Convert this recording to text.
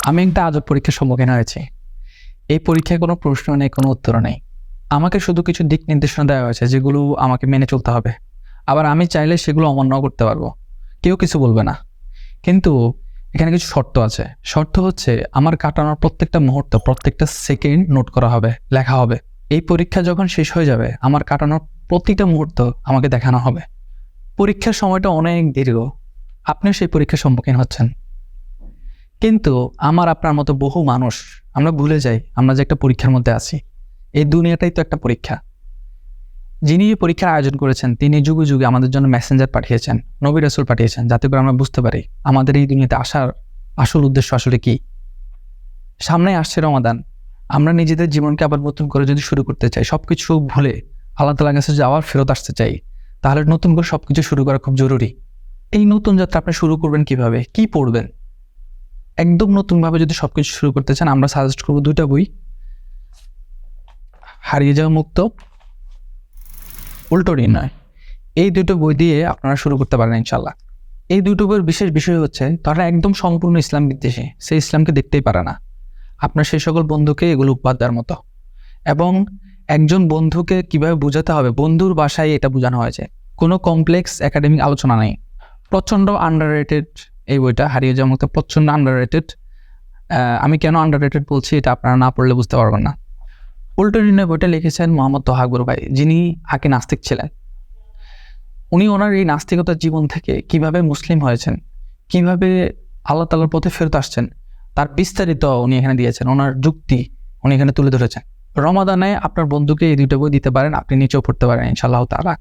আমি একটা আজব পরীক্ষার সম্মুখীন হয়েছি। এই পরীক্ষায় কোনো প্রশ্ন নেই, কোনো উত্তর নেই। আমাকে শুধু কিছু দিক নির্দেশনা দেওয়া হয়েছে যেগুলো আমাকে মেনে চলতে হবে। আবার আমি চাইলে সেগুলো অমান্যও করতে পারবো। কেউ কিছু বলবে না। কিন্তু এখানে কিছু শর্ত আছে। শর্ত হচ্ছে আমার কাটানোর প্রত্যেকটা মুহূর্ত, প্রত্যেকটা সেকেন্ড নোট করা হবে, লেখা হবে। এই পরীক্ষা যখন শেষ হয়ে যাবে আমার কাটানোর প্রতিটা মুহূর্ত আমাকে দেখানো হবে। পরীক্ষার সময়টা অনেক দীর্ঘ। আপনিও সেই পরীক্ষার সম্মুখীন হচ্ছেন। কিন্তু আমার আপনার মতো বহু মানুষ আমরা ভুলে যাই আমরা যে একটা পরীক্ষার মধ্যে আছি। এই দুনিয়াটাই তো একটা পরীক্ষা। যিনি এই পরীক্ষার আয়োজন করেছেন তিনি যুগে যুগে আমাদের জন্য মেসেঞ্জার পাঠিয়েছেন, নবী রাসূল পাঠিয়েছেন, যাতে করে আমরা বুঝতে পারি আমাদের এই দুনিয়াতে আসার আসল উদ্দেশ্য আসলে কি। সামনে আসছে রমাদান। আমরা নিজেদের জীবনকে আবার নতুন করে যদি শুরু করতে চাই, সবকিছু ভুলে আল্লাহ তাআলার কাছে যদি আবার ফেরত আসতে চাই, তাহলে নতুন করে সবকিছু শুরু করা খুব জরুরি। এই নতুন যাত্রা আপনি শুরু করবেন কিভাবে, কি পড়বেন? একদম নতুনভাবে যদি সবকিছু শুরু করতে চান, আমরা সাজেস্ট করবো দুইটা বই, হারিয়ে যাওয়া মুক্ত, উল্টো নির্ণয়। এই দুটো বই দিয়ে আপনারা শুরু করতে পারেন ইনশাল্লাহ। এই দুটো বইয়ের বিশেষ বিষয় হচ্ছে তারা একদম সম্পূর্ণ ইসলাম বিদ্বেষী, সে ইসলামকে দেখতেই পারে না। আপনার সেই সকল বন্ধুকে এগুলো উপহার দেওয়ার মতো। এবং একজন বন্ধুকে কিভাবে বোঝাতে হবে, বন্ধুর ভাষায় এটা বোঝানো হয়েছে। কোনো কমপ্লেক্স একাডেমিক আলোচনা নেই। প্রচণ্ড আন্ডাররেটেড এই বইটা, হারিয়ে যাওয়ার মতো প্রচণ্ড আন্ডাররেটেড। আমি কেন আন্ডাররেটেড বলছি এটা আপনারা না পড়লে বুঝতে পারবেন না। উল্টো নির্ণয় বইটা লিখেছেন মোহাম্মদ তোহা আকবর ভাই, যিনি আগে নাস্তিক ছিলেন। উনি ওনার এই নাস্তিকতার জীবন থেকে কিভাবে মুসলিম হয়েছেন, কিভাবে আল্লাহ তাআলার পথে ফেরত আসছেন, তার বিস্তারিত উনি এখানে দিয়েছেন। ওনার যুক্তি উনি এখানে তুলে ধরেছেন। রমাদানে আপনার বন্ধুকে এই দুটো বই দিতে পারেন, আপনি নিচেও পড়তে পারেন ইনশাআল্লাহ তাআলা।